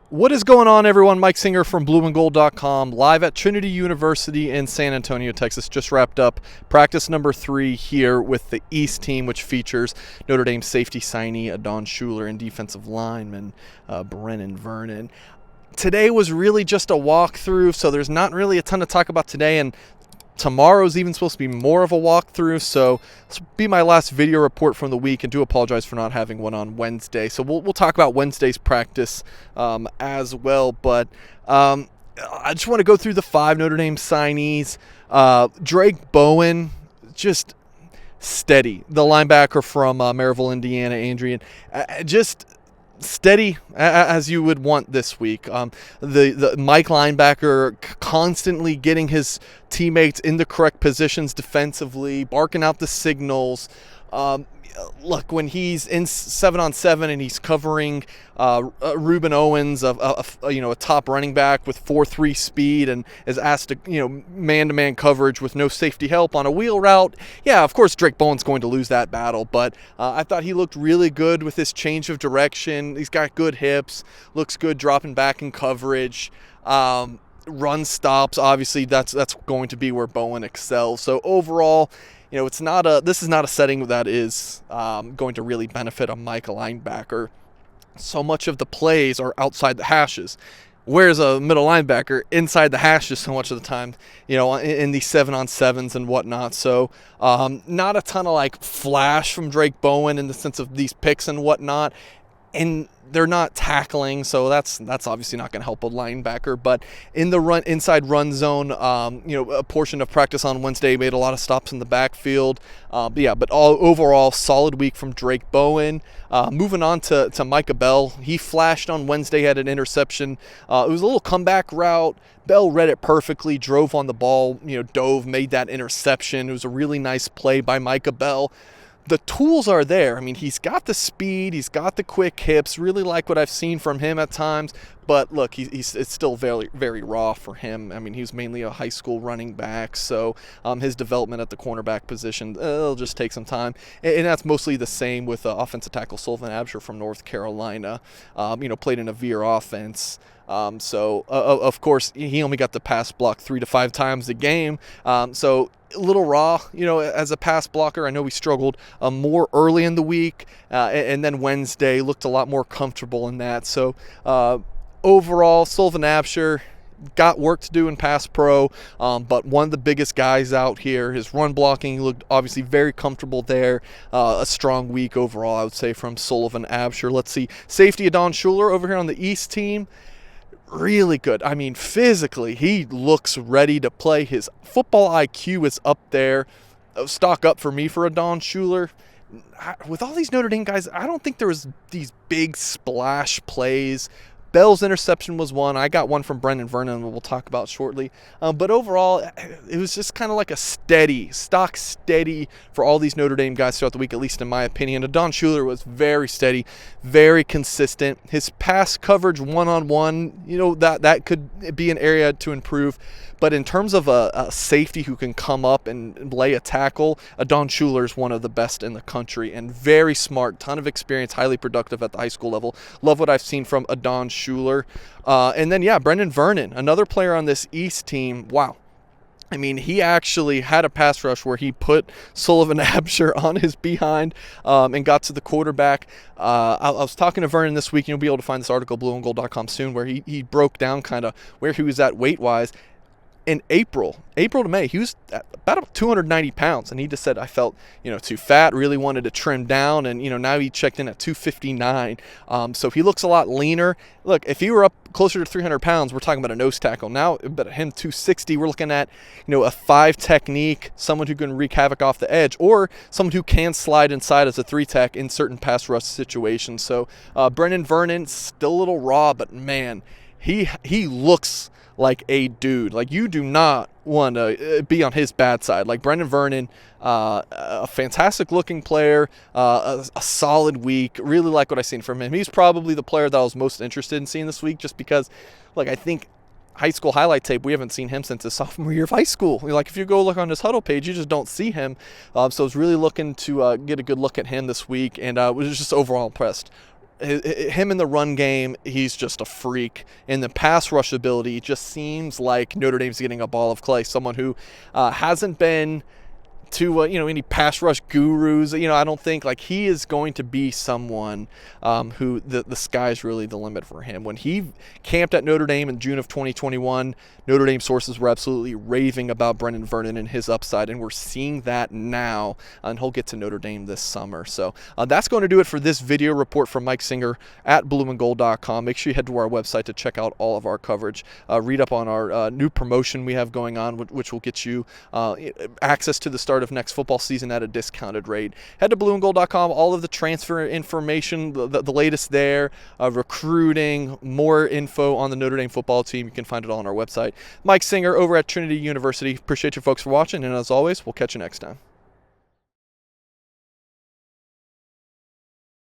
What is going on, everyone? Mike Singer from blueandgold.com, live at Trinity University in San Antonio, Texas. Just wrapped up practice number 3 here with the East team, which features Notre Dame safety signee Adon Schuler and defensive lineman Brennan Vernon. Today was really just a walkthrough, so there's not really a ton to talk about today, and tomorrow's even supposed to be more of a walkthrough, so this will be my last video report from the week, and do apologize for not having one on Wednesday. So we'll talk about Wednesday's practice as well, but I just want to go through the 5 Notre Dame signees. Drake Bowen, just steady. The linebacker from Maryville, Indiana, Andrian, just steady as you would want this week. The Mike linebacker constantly getting his teammates in the correct positions defensively, barking out the signals. Look, when he's in 7-on-7 and he's covering Ruben Owens, a top running back with 4.3 speed, and is asked to man-to-man coverage with no safety help on a wheel route, yeah, of course Drake Bowen's going to lose that battle. But I thought he looked really good with his change of direction. He's got good hips, looks good dropping back in coverage. Run stops, obviously that's going to be where Bowen excels. So overall, this is not a setting that is going to really benefit a Mike linebacker. So much of the plays are outside the hashes, whereas a middle linebacker inside the hashes so much of the time, in these 7-on-7s and whatnot. So not a ton of flash from Drake Bowen in the sense of these picks and whatnot. And they're not tackling, so that's obviously not going to help a linebacker. But in the inside run zone, a portion of practice on Wednesday made a lot of stops in the backfield. But overall, solid week from Drake Bowen. Moving on to Micah Bell, he flashed on Wednesday, had an interception. It was a little comeback route. Bell read it perfectly, drove on the ball, dove, made that interception. It was a really nice play by Micah Bell. The tools are there. I mean, he's got the speed, he's got the quick hips. Really like what I've seen from him at times. But look, it's still very, very raw for him. I mean, he was mainly a high school running back, so his development at the cornerback position, it'll just take some time. And that's mostly the same with offensive tackle Sullivan Absher from North Carolina. Played in a veer offense. Of course, he only got the pass block 3 to 5 times a game. So a little raw, as a pass blocker. I know we struggled more early in the week, and then Wednesday looked a lot more comfortable in that. So overall, Sullivan Absher got work to do in pass pro, but one of the biggest guys out here. His run blocking looked obviously very comfortable there. A strong week overall, I would say, from Sullivan Absher. Let's see, safety Adon Schuler over here on the East team. Really good. I mean, physically, he looks ready to play. His football IQ is up there. Stock up for me for Adon Schuler. With all these Notre Dame guys, I don't think there was these big splash plays. Bell's interception was one. I got one from Brennan Vernon, we'll talk about shortly. But overall, it was just kind of like a stock steady for all these Notre Dame guys throughout the week, at least in my opinion. Adon Schuler was very steady, very consistent. His pass coverage one-on-one, that could be an area to improve. But in terms of a safety who can come up and lay a tackle, Adon Schuler is one of the best in the country and very smart, ton of experience, highly productive at the high school level. Love what I've seen from Adon Schuler. And then, Brendan Vernon, another player on this East team. Wow. I mean, he actually had a pass rush where he put Sullivan Absher on his behind and got to the quarterback. I was talking to Vernon this week, and you'll be able to find this article, blueandgold.com, soon, where he broke down kind of where he was at weight-wise. In April to May, he was at about 290 pounds, and he just said, I felt, too fat, really wanted to trim down, and, now he checked in at 259. So he looks a lot leaner. Look, if he were up closer to 300 pounds, we're talking about a nose tackle. Now, but him 260, we're looking at, a 5 technique, someone who can wreak havoc off the edge, or someone who can slide inside as a 3 tech in certain pass rush situations. So Brendan Vernon, still a little raw, but man, he looks like a dude. Like, you do not want to be on his bad side. Like, Brendan Vernon, a fantastic looking player, a solid week. Really like what I've seen from him. He's probably the player that I was most interested in seeing this week, just because, I think high school highlight tape, we haven't seen him since his sophomore year of high school. If you go look on his huddle page, you just don't see him. So I was really looking to get a good look at him this week, and was just overall impressed. him in the run game, he's just a freak. In the pass rush ability, it just seems like Notre Dame's getting a ball of clay. Someone who hasn't been to any pass rush gurus. I don't think like he is going to be someone who the sky's really the limit for him. When he camped at Notre Dame in June of 2021, Notre Dame sources were absolutely raving about Brennan Vernon and his upside, and we're seeing that now, and he'll get to Notre Dame this summer. So that's going to do it for this video report from Mike Singer at blueandgold.com. Make sure you head to our website to check out all of our coverage. Read up on our new promotion we have going on, which will get you access to the start of next football season at a discounted rate. Head to blueandgold.com. All of the transfer information, the latest there, recruiting, more info on the Notre Dame football team. You can find it all on our website. Mike Singer over at Trinity University. Appreciate you folks for watching, and as always, we'll catch you next time.